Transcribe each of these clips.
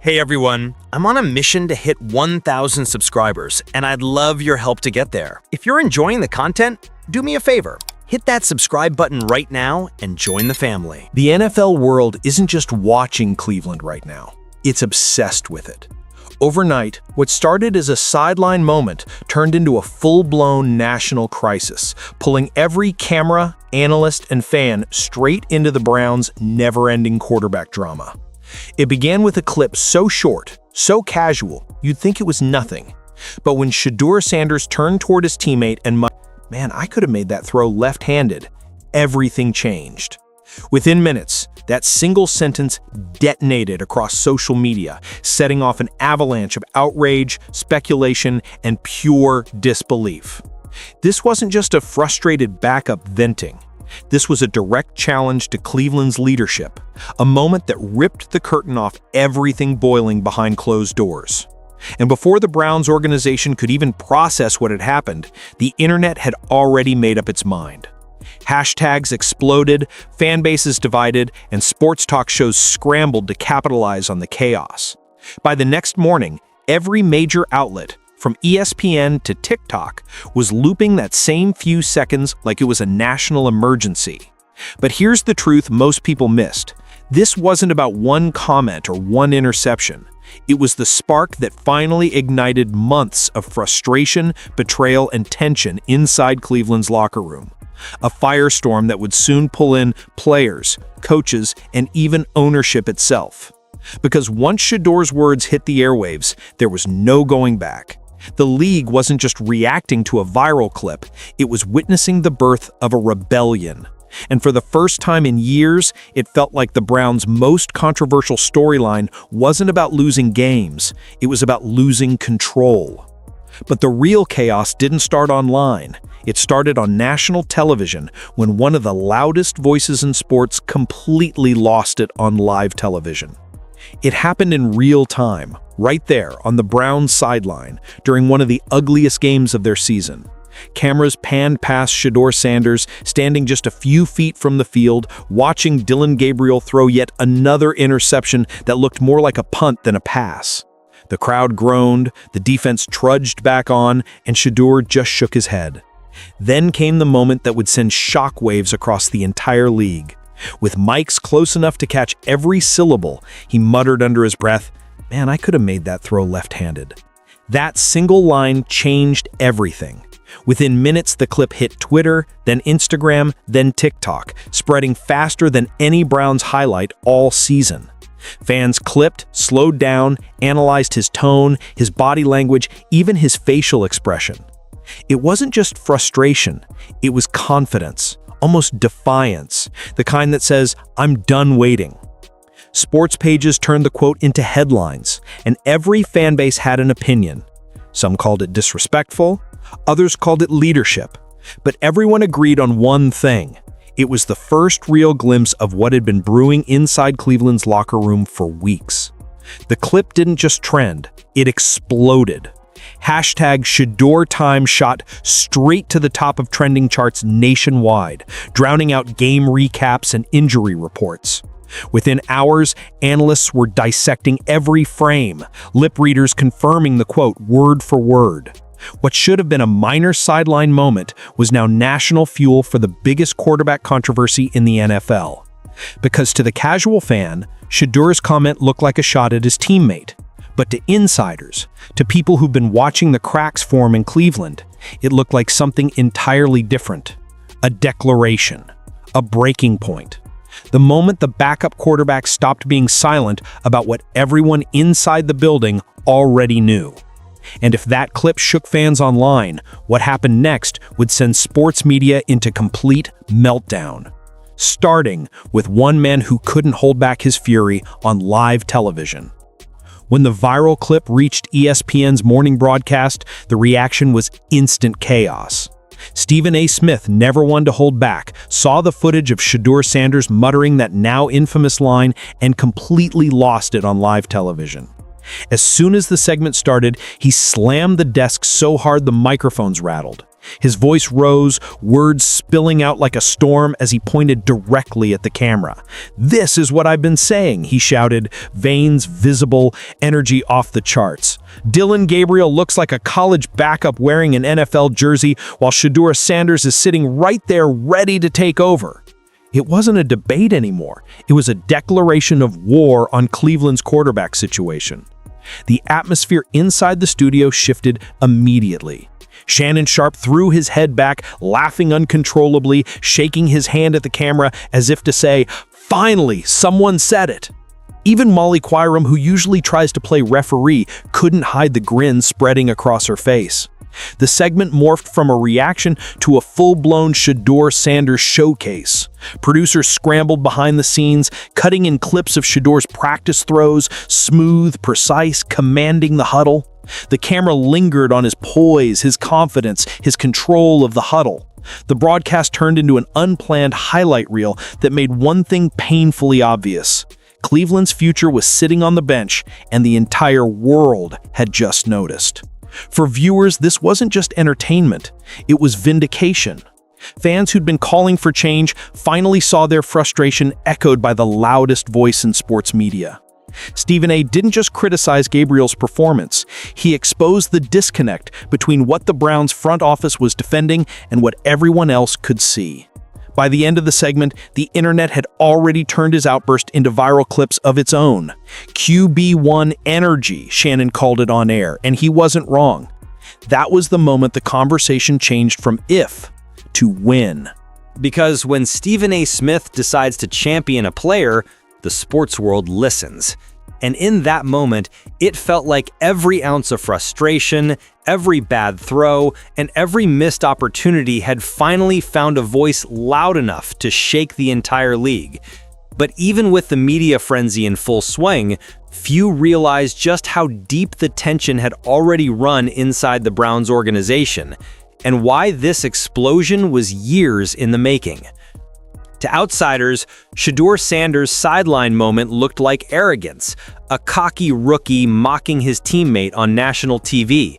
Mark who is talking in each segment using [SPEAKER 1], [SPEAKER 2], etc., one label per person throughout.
[SPEAKER 1] Hey everyone, I'm on a mission to hit 1,000 subscribers, and I'd love your help to get there. If you're enjoying the content, do me a favor. Hit that subscribe button right now and join the family.
[SPEAKER 2] The NFL world isn't just watching Cleveland right now, it's obsessed with it. Overnight, what started as a sideline moment turned into a full-blown national crisis, pulling every camera, analyst, and fan straight into the Browns' never-ending quarterback drama. It began with a clip so short, so casual, you'd think it was nothing. But when Shadur Sanders turned toward his teammate and muttered, "Man, I could have made that throw left-handed," everything changed. Within minutes, that single sentence detonated across social media, setting off an avalanche of outrage, speculation, and pure disbelief. This wasn't just a frustrated backup venting. This was a direct challenge to Cleveland's leadership, a moment that ripped the curtain off everything boiling behind closed doors. And before the Browns organization could even process what had happened, the internet had already made up its mind. Hashtags exploded, fan bases divided, and sports talk shows scrambled to capitalize on the chaos. By the next morning, every major outlet, from ESPN to TikTok, was looping that same few seconds like it was a national emergency. But here's the truth most people missed. This wasn't about one comment or one interception. It was the spark that finally ignited months of frustration, betrayal, and tension inside Cleveland's locker room. A firestorm that would soon pull in players, coaches, and even ownership itself. Because once Shedur's words hit the airwaves, there was no going back. The league wasn't just reacting to a viral clip, it was witnessing the birth of a rebellion. And for the first time in years, it felt like the Browns' most controversial storyline wasn't about losing games, it was about losing control. But the real chaos didn't start online. It started on national television when one of the loudest voices in sports completely lost it on live television. It happened in real time, right there on the Browns sideline, during one of the ugliest games of their season. Cameras panned past Shedeur Sanders, standing just a few feet from the field, watching Dillon Gabriel throw yet another interception that looked more like a punt than a pass. The crowd groaned, the defense trudged back on, and Shadur just shook his head. Then came the moment that would send shockwaves across the entire league. With mics close enough to catch every syllable, he muttered under his breath, "Man, I could have made that throw left-handed." That single line changed everything. Within minutes, the clip hit Twitter, then Instagram, then TikTok, spreading faster than any Browns highlight all season. Fans clipped, slowed down, analyzed his tone, his body language, even his facial expression. It wasn't just frustration, it was confidence, almost defiance, the kind that says, "I'm done waiting." Sports pages turned the quote into headlines, and every fan base had an opinion. Some called it disrespectful, others called it leadership, but everyone agreed on one thing. It was the first real glimpse of what had been brewing inside Cleveland's locker room for weeks. The clip didn't just trend, it exploded. Hashtag Shedeur Time shot straight to the top of trending charts nationwide, drowning out game recaps and injury reports. Within hours, analysts were dissecting every frame, lip readers confirming the quote word for word. What should have been a minor sideline moment was now national fuel for the biggest quarterback controversy in the NFL. Because to the casual fan, Shedur's comment looked like a shot at his teammate. But to insiders, to people who've been watching the cracks form in Cleveland, it looked like something entirely different. A declaration. A breaking point. The moment the backup quarterback stopped being silent about what everyone inside the building already knew. And if that clip shook fans online, what happened next would send sports media into complete meltdown. Starting with one man who couldn't hold back his fury on live television. When the viral clip reached ESPN's morning broadcast, the reaction was instant chaos. Stephen A. Smith, never one to hold back, saw the footage of Shadur Sanders muttering that now infamous line and completely lost it on live television. As soon as the segment started, he slammed the desk so hard the microphones rattled. His voice rose, words spilling out like a storm as he pointed directly at the camera. "This is what I've been saying," he shouted, veins visible, energy off the charts. "Dillon Gabriel looks like a college backup wearing an NFL jersey, while Shadur Sanders is sitting right there ready to take over." It wasn't a debate anymore. It was a declaration of war on Cleveland's quarterback situation. The atmosphere inside the studio shifted immediately. Shannon Sharpe threw his head back, laughing uncontrollably, shaking his hand at the camera as if to say, "Finally, someone said it." Even Molly Qyram, who usually tries to play referee, couldn't hide the grin spreading across her face. The segment morphed from a reaction to a full-blown Shedeur Sanders showcase. Producers scrambled behind the scenes, cutting in clips of Shedur's practice throws, smooth, precise, commanding the huddle. The camera lingered on his poise, his confidence, his control of the huddle. The broadcast turned into an unplanned highlight reel that made one thing painfully obvious. Cleveland's future was sitting on the bench, and the entire world had just noticed. For viewers, this wasn't just entertainment, it was vindication. Fans who'd been calling for change finally saw their frustration echoed by the loudest voice in sports media. Stephen A. didn't just criticize Gabriel's performance, he exposed the disconnect between what the Browns' front office was defending and what everyone else could see. By the end of the segment, the internet had already turned his outburst into viral clips of its own. QB1 energy, Shannon called it on air, and he wasn't wrong. That was the moment the conversation changed from if to when.
[SPEAKER 1] Because when Stephen A. Smith decides to champion a player, the sports world listens. And in that moment, it felt like every ounce of frustration, every bad throw, and every missed opportunity had finally found a voice loud enough to shake the entire league. But even with the media frenzy in full swing, few realized just how deep the tension had already run inside the Browns organization, and why this explosion was years in the making. To outsiders, Shadur Sanders' sideline moment looked like arrogance, a cocky rookie mocking his teammate on national TV.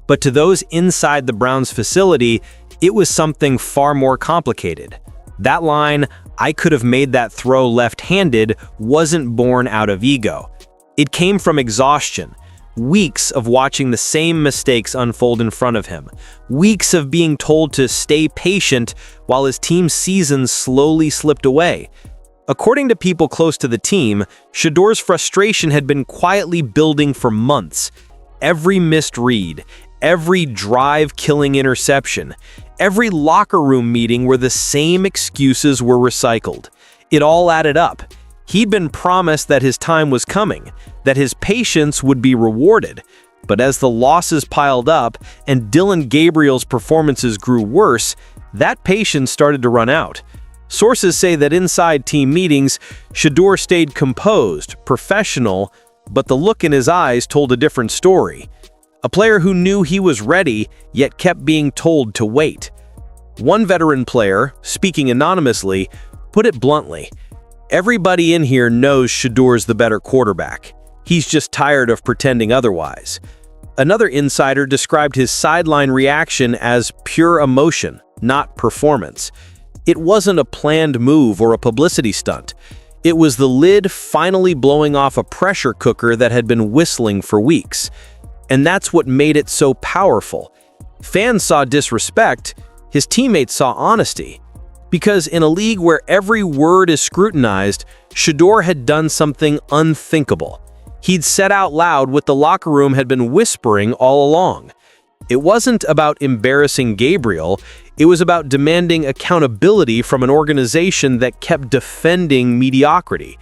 [SPEAKER 1] But to those inside the Browns facility, it was something far more complicated. That line, "I could have made that throw left-handed," wasn't born out of ego. It came from exhaustion. Weeks of watching the same mistakes unfold in front of him. Weeks of being told to stay patient while his team's season slowly slipped away. According to people close to the team, Shedur's frustration had been quietly building for months. Every missed read, every drive-killing interception, every locker room meeting where the same excuses were recycled. It all added up. He'd been promised that his time was coming, that his patience would be rewarded. But as the losses piled up and Dillon Gabriel's performances grew worse, that patience started to run out. Sources say that inside team meetings, Shedeur stayed composed, professional, but the look in his eyes told a different story. A player who knew he was ready, yet kept being told to wait. One veteran player, speaking anonymously, put it bluntly, "Everybody in here knows Shedur's the better quarterback. He's just tired of pretending otherwise." Another insider described his sideline reaction as pure emotion, not performance. It wasn't a planned move or a publicity stunt. It was the lid finally blowing off a pressure cooker that had been whistling for weeks. And that's what made it so powerful. Fans saw disrespect, his teammates saw honesty. Because in a league where every word is scrutinized, Shedeur had done something unthinkable. He'd said out loud what the locker room had been whispering all along. It wasn't about embarrassing Gabriel, it was about demanding accountability from an organization that kept defending mediocrity.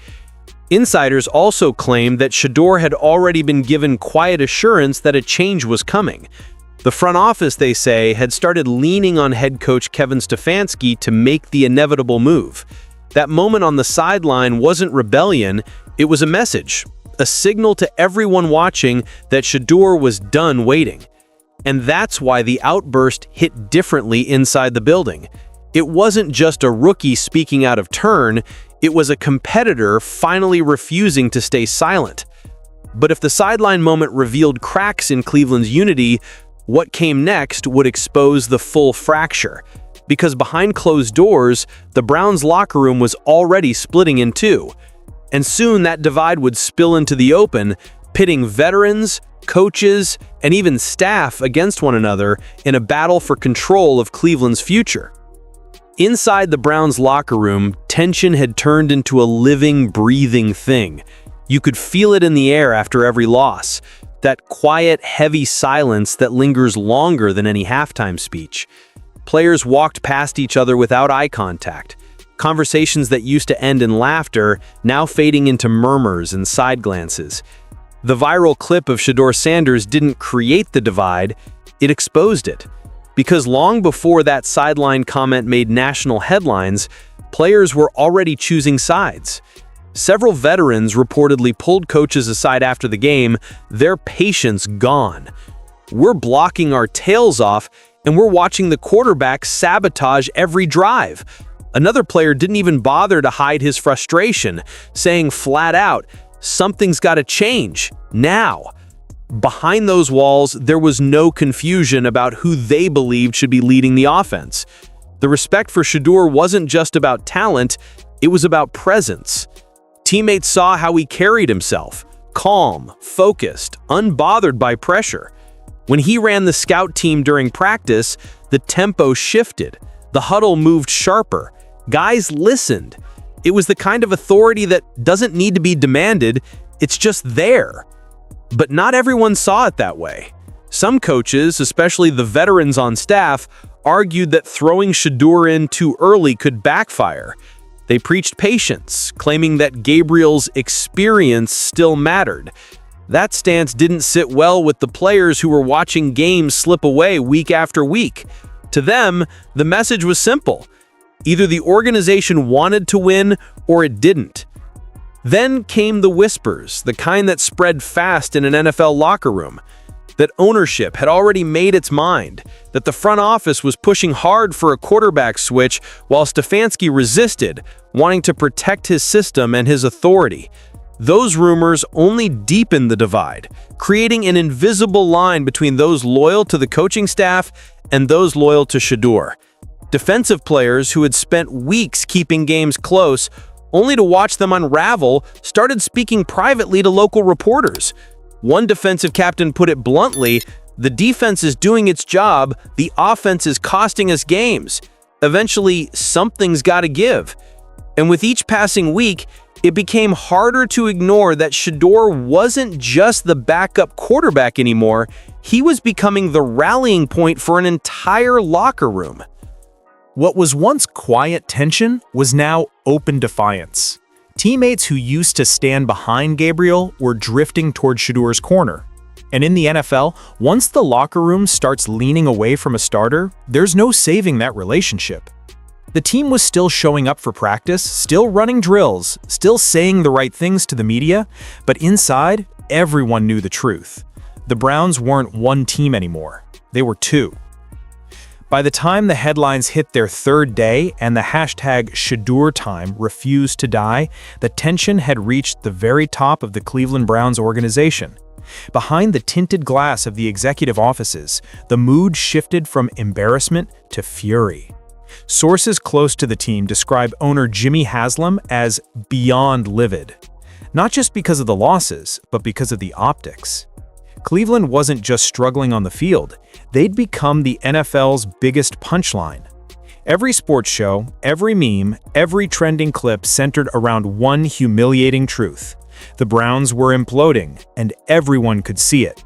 [SPEAKER 1] Insiders also claimed that Shedeur had already been given quiet assurance that a change was coming. The front office, they say, had started leaning on head coach Kevin Stefanski to make the inevitable move. That moment on the sideline wasn't rebellion, it was a message, a signal to everyone watching that Shedeur was done waiting. And that's why the outburst hit differently inside the building. It wasn't just a rookie speaking out of turn, it was a competitor finally refusing to stay silent. But if the sideline moment revealed cracks in Cleveland's unity,
[SPEAKER 3] What came next would expose the full fracture, because behind closed doors, the Browns' locker room was already splitting in two. And soon that divide would spill into the open, pitting veterans, coaches, and even staff against one another in a battle for control of Cleveland's future. Inside the Browns' locker room, tension had turned into a living, breathing thing. You could feel it in the air after every loss, that quiet, heavy silence that lingers longer than any halftime speech. Players walked past each other without eye contact. Conversations that used to end in laughter now fading into murmurs and side glances. The viral clip of Shadur Sanders didn't create the divide, it exposed it. Because long before that sideline comment made national headlines, players were already choosing sides. Several veterans reportedly pulled coaches aside after the game, their patience gone. We're blocking our tails off, and we're watching the quarterback sabotage every drive. Another player didn't even bother to hide his frustration, saying flat out, "Something's got to change, now." Behind those walls, there was no confusion about who they believed should be leading the offense. The respect for Shadur wasn't just about talent, it was about presence. Teammates saw how he carried himself, calm, focused, unbothered by pressure. When he ran the scout team during practice, the tempo shifted, the huddle moved sharper, guys listened. It was the kind of authority that doesn't need to be demanded, it's just there. But not everyone saw it that way. Some coaches, especially the veterans on staff, argued that throwing Shadur in too early could backfire. They preached patience, claiming that Gabriel's experience still mattered. That stance didn't sit well with the players who were watching games slip away week after week. To them, the message was simple. Either the organization wanted to win or it didn't. Then came the whispers, the kind that spread fast in an NFL locker room. That ownership had already made its mind, that the front office was pushing hard for a quarterback switch while Stefanski resisted, wanting to protect his system and his authority. Those rumors only deepened the divide, creating an invisible line between those loyal to the coaching staff and those loyal to Shadur. Defensive players who had spent weeks keeping games close, only to watch them unravel, started speaking privately to local reporters. One defensive captain put it bluntly, "The defense is doing its job, the offense is costing us games. Eventually, something's got to give." And with each passing week, it became harder to ignore that Shadur wasn't just the backup quarterback anymore, he was becoming the rallying point for an entire locker room.
[SPEAKER 2] What was once quiet tension was now open defiance. Teammates who used to stand behind Gabriel were drifting toward Shedur's corner. And in the NFL, once the locker room starts leaning away from a starter, there's no saving that relationship. The team was still showing up for practice, still running drills, still saying the right things to the media, but inside, everyone knew the truth. The Browns weren't one team anymore. They were two. By the time the headlines hit their third day and the hashtag Shadur time refused to die, the tension had reached the very top of the Cleveland Browns organization. Behind the tinted glass of the executive offices, the mood shifted from embarrassment to fury. Sources close to the team describe owner Jimmy Haslam as beyond livid. Not just because of the losses, but because of the optics. Cleveland wasn't just struggling on the field, they'd become the NFL's biggest punchline. Every sports show, every meme, every trending clip centered around one humiliating truth. The Browns were imploding, and everyone could see it.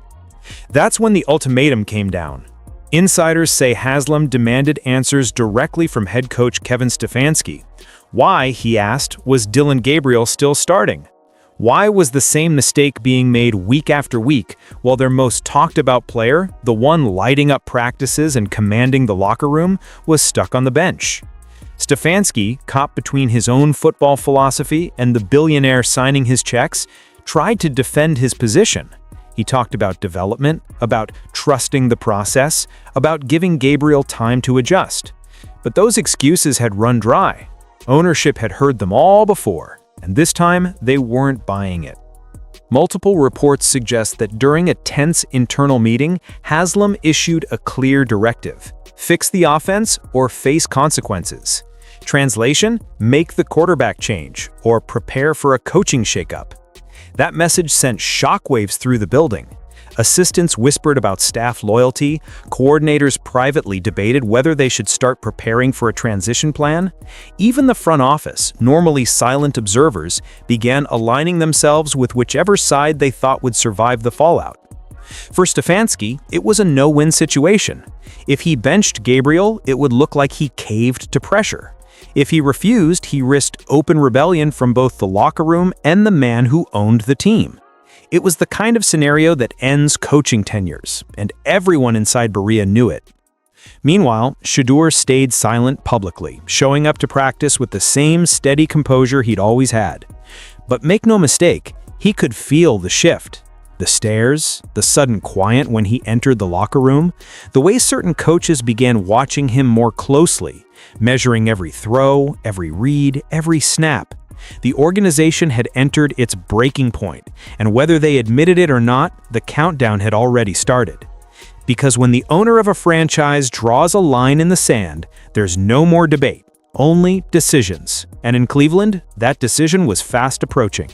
[SPEAKER 2] That's when the ultimatum came down. Insiders say Haslam demanded answers directly from head coach Kevin Stefanski. Why, he asked, was Dillon Gabriel still starting? Why was the same mistake being made week after week, while their most talked about player, the one lighting up practices and commanding the locker room, was stuck on the bench? Stefanski, caught between his own football philosophy and the billionaire signing his checks, tried to defend his position. He talked about development, about trusting the process, about giving Gabriel time to adjust. But those excuses had run dry. Ownership had heard them all before, and this time they weren't buying it. Multiple reports suggest that during a tense internal meeting, Haslam issued a clear directive: fix the offense or face consequences. Translation: make the quarterback change or prepare for a coaching shakeup. That message sent shockwaves through the building. Assistants whispered about staff loyalty, coordinators privately debated whether they should start preparing for a transition plan. Even the front office, normally silent observers, began aligning themselves with whichever side they thought would survive the fallout. For Stefanski, it was a no-win situation. If he benched Gabriel, it would look like he caved to pressure. If he refused, he risked open rebellion from both the locker room and the man who owned the team. It was the kind of scenario that ends coaching tenures, and everyone inside Berea knew it. Meanwhile, Shadur stayed silent publicly, showing up to practice with the same steady composure he'd always had. But make no mistake, he could feel the shift. The stares, the sudden quiet when he entered the locker room, the way certain coaches began watching him more closely, measuring every throw, every read, every snap. The organization had entered its breaking point, and whether they admitted it or not, the countdown had already started. Because when the owner of a franchise draws a line in the sand, there's no more debate, only decisions. And in Cleveland, that decision was fast approaching.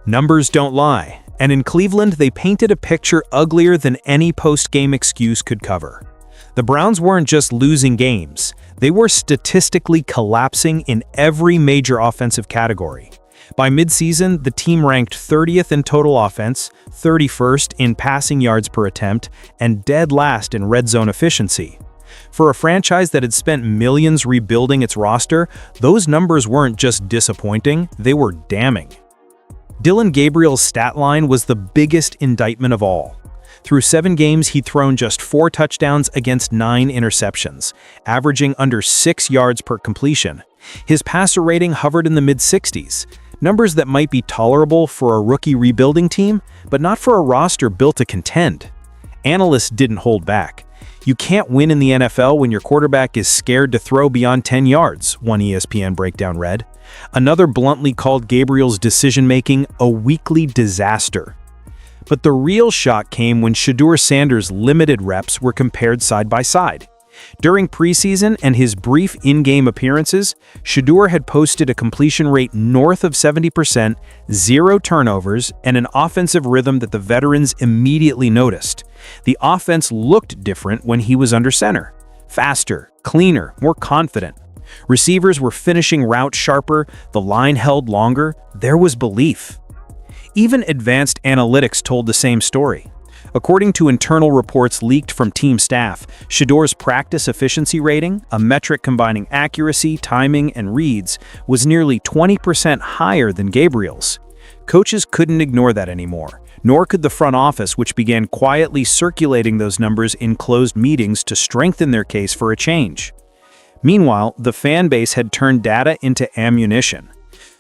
[SPEAKER 2] Numbers don't lie, and in Cleveland they painted a picture uglier than any post-game excuse could cover. The Browns weren't just losing games, they were statistically collapsing in every major offensive category. By midseason, the team ranked 30th in total offense, 31st in passing yards per attempt, and dead last in red zone efficiency. For a franchise that had spent millions rebuilding its roster, those numbers weren't just disappointing, they were damning. Dillon Gabriel's stat line was the biggest indictment of all. Through 7 games, he'd thrown just 4 touchdowns against 9 interceptions, averaging under 6 yards per completion. His passer rating hovered in the mid-60s, numbers that might be tolerable for a rookie rebuilding team, but not for a roster built to contend. Analysts didn't hold back. You can't win in the NFL when your quarterback is scared to throw beyond 10 yards, one ESPN breakdown read. Another bluntly called Gabriel's decision-making a weekly disaster. But the real shock came when Shadur Sanders' limited reps were compared side by side. During preseason and his brief in-game appearances, Shadur had posted a completion rate north of 70%, 0 turnovers, and an offensive rhythm that the veterans immediately noticed. The offense looked different when he was under center. Faster, cleaner, more confident. Receivers were finishing routes sharper, the line held longer, there was belief. Even advanced analytics told the same story. According to internal reports leaked from team staff, Shedur's practice efficiency rating, a metric combining accuracy, timing, and reads, was nearly 20% higher than Gabriel's. Coaches couldn't ignore that anymore, nor could the front office, which began quietly circulating those numbers in closed meetings to strengthen their case for a change. Meanwhile, the fan base had turned data into ammunition.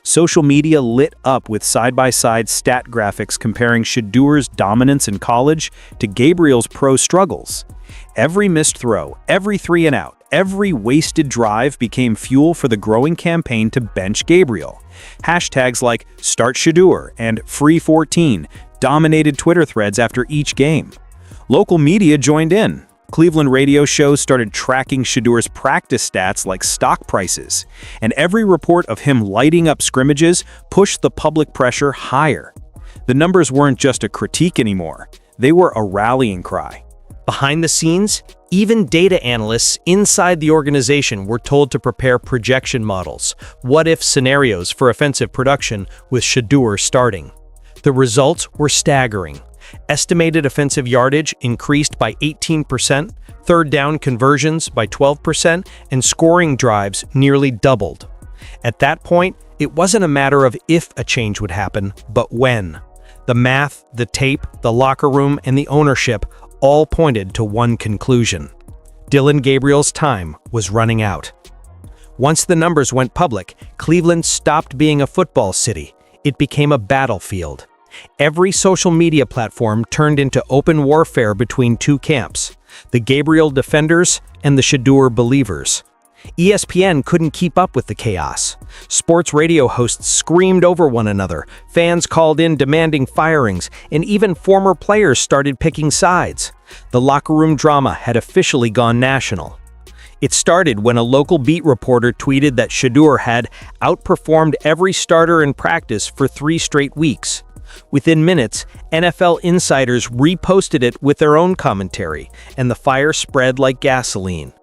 [SPEAKER 2] Social media lit up with side-by-side stat graphics comparing Shedur's dominance in college to Gabriel's pro struggles. Every missed throw, every 3-and-out, every wasted drive became fuel for the growing campaign to bench Gabriel. Hashtags like Start Shadur and Free14 dominated Twitter threads after each game. Local media joined in. Cleveland radio shows started tracking Shedur's practice stats like stock prices, and every report of him lighting up scrimmages pushed the public pressure higher. The numbers weren't just a critique anymore, they were a rallying cry.
[SPEAKER 1] Behind the scenes, even data analysts inside the organization were told to prepare projection models, what-if scenarios for offensive production with Shadur starting. The results were staggering. Estimated offensive yardage increased by 18%, third down conversions by 12%, and scoring drives nearly doubled. At that point, it wasn't a matter of if a change would happen, but when. The math, the tape, the locker room, and the ownership all pointed to one conclusion. Dillon Gabriel's time was running out. Once the numbers went public, Cleveland stopped being a football city. It became a battlefield. Every social media platform turned into open warfare between two camps, the Gabriel defenders and the Shadur believers. ESPN couldn't keep up with the chaos. Sports radio hosts screamed over one another, fans called in demanding firings, and even former players started picking sides. The locker room drama had officially gone national. It started when a local beat reporter tweeted that Shadur had outperformed every starter in practice for 3 straight weeks. Within minutes, NFL insiders reposted it with their own commentary, and the fire spread like gasoline.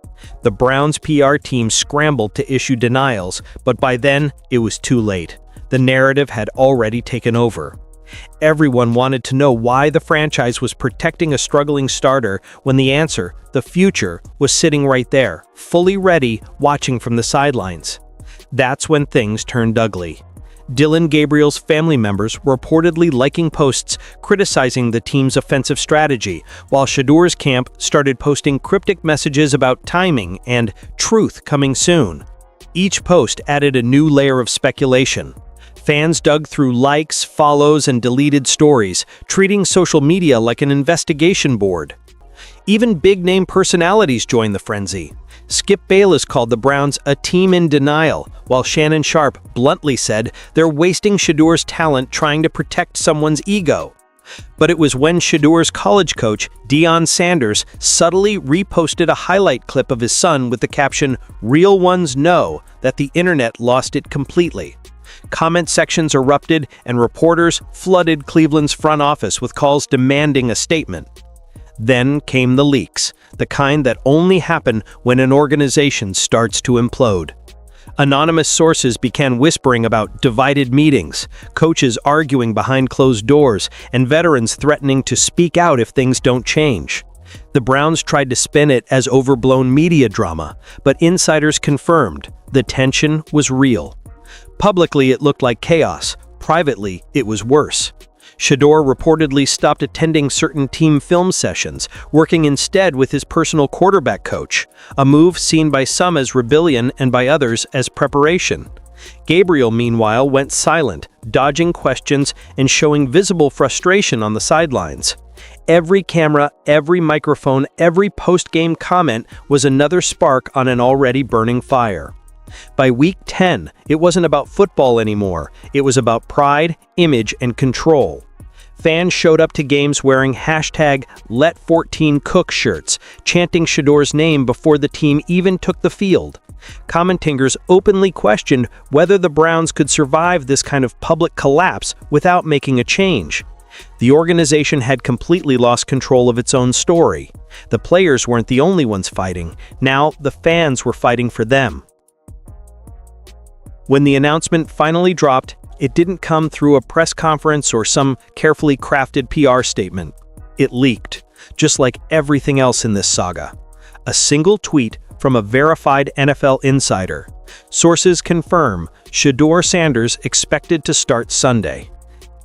[SPEAKER 1] The Browns' PR team scrambled to issue denials, but by then, it was too late. The narrative had already taken over. Everyone wanted to know why the franchise was protecting a struggling starter when the answer, the future, was sitting right there, fully ready, watching from the sidelines. That's when things turned ugly. Dillon Gabriel's family members were reportedly liking posts criticizing the team's offensive strategy, while Shedur's camp started posting cryptic messages about timing and truth coming soon. Each post added a new layer of speculation. Fans dug through likes, follows, and deleted stories, treating social media like an investigation board. Even big-name personalities joined the frenzy. Skip Bayless called the Browns a team in denial, while Shannon Sharpe bluntly said they're wasting Shedur's talent trying to protect someone's ego. But it was when Shedur's college coach, Shedeur Sanders, subtly reposted a highlight clip of his son with the caption, "Real ones know," that the internet lost it completely. Comment sections erupted, and reporters flooded Cleveland's front office with calls demanding a statement. Then came the leaks, the kind that only happen when an organization starts to implode. Anonymous sources began whispering about divided meetings, coaches arguing behind closed doors, and veterans threatening to speak out if things don't change. The Browns tried to spin it as overblown media drama, but insiders confirmed the tension was real. Publicly, it looked like chaos. Privately, it was worse. Shadur reportedly stopped attending certain team film sessions, working instead with his personal quarterback coach, a move seen by some as rebellion and by others as preparation. Gabriel, meanwhile, went silent, dodging questions and showing visible frustration on the sidelines. Every camera, every microphone, every post-game comment was another spark on an already burning fire. By week 10, it wasn't about football anymore. It was about pride, image, and control. Fans showed up to games wearing #Let14Cook shirts, chanting Shedur's name before the team even took the field. Commentators openly questioned whether the Browns could survive this kind of public collapse without making a change. The organization had completely lost control of its own story. The players weren't the only ones fighting. Now, the fans were fighting for them. When the announcement finally dropped, it didn't come through a press conference or some carefully crafted PR statement. It leaked, just like everything else in this saga. A single tweet from a verified NFL insider. Sources confirm Shadur Sanders expected to start Sunday.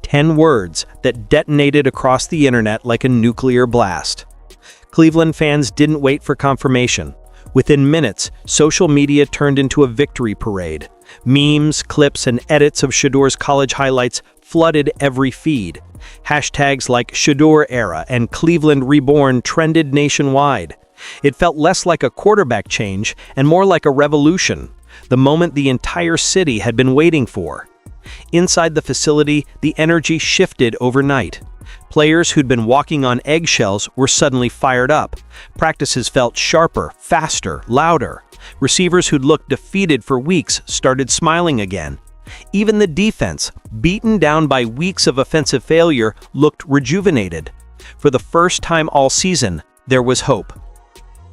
[SPEAKER 1] 10 words that detonated across the internet like a nuclear blast. Cleveland fans didn't wait for confirmation. Within minutes, social media turned into a victory parade. Memes, clips, and edits of Shedur's college highlights flooded every feed. Hashtags like Shadur Era and Cleveland Reborn trended nationwide. It felt less like a quarterback change and more like a revolution, the moment the entire city had been waiting for. Inside the facility, the energy shifted overnight. Players who'd been walking on eggshells were suddenly fired up. Practices felt sharper, faster, louder. Receivers who'd looked defeated for weeks started smiling again. Even the defense, beaten down by weeks of offensive failure, looked rejuvenated. For the first time all season, there was hope.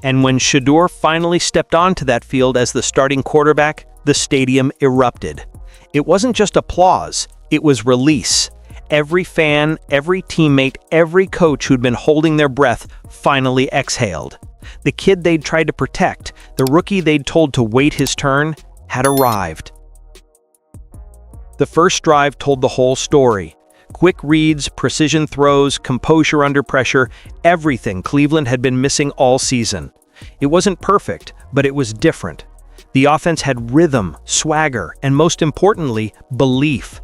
[SPEAKER 1] And when Shadur finally stepped onto that field as the starting quarterback, the stadium erupted. It wasn't just applause, it was release. Every fan, every teammate, every coach who'd been holding their breath finally exhaled. The kid they'd tried to protect, the rookie they'd told to wait his turn, had arrived. The first drive told the whole story. Quick reads, precision throws, composure under pressure, everything Cleveland had been missing all season. It wasn't perfect, but it was different. The offense had rhythm, swagger, and most importantly, belief.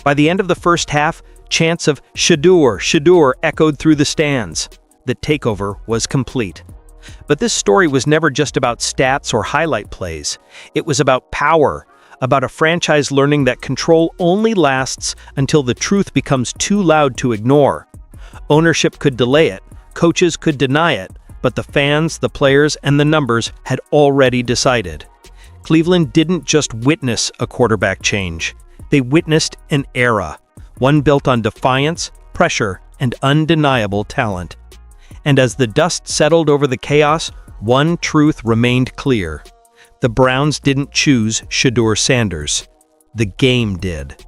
[SPEAKER 1] By the end of the first half, chants of Shadur, Shadur echoed through the stands. The takeover was complete.
[SPEAKER 3] But this story was never just about stats or highlight plays. It was about power, about a franchise learning that control only lasts until the truth becomes too loud to ignore. Ownership could delay it, coaches could deny it, but the fans, the players, and the numbers had already decided. Cleveland didn't just witness a quarterback change. They witnessed an era, one built on defiance, pressure, and undeniable talent. And as the dust settled over the chaos, one truth remained clear. The Browns didn't choose Shedeur Sanders. The game did.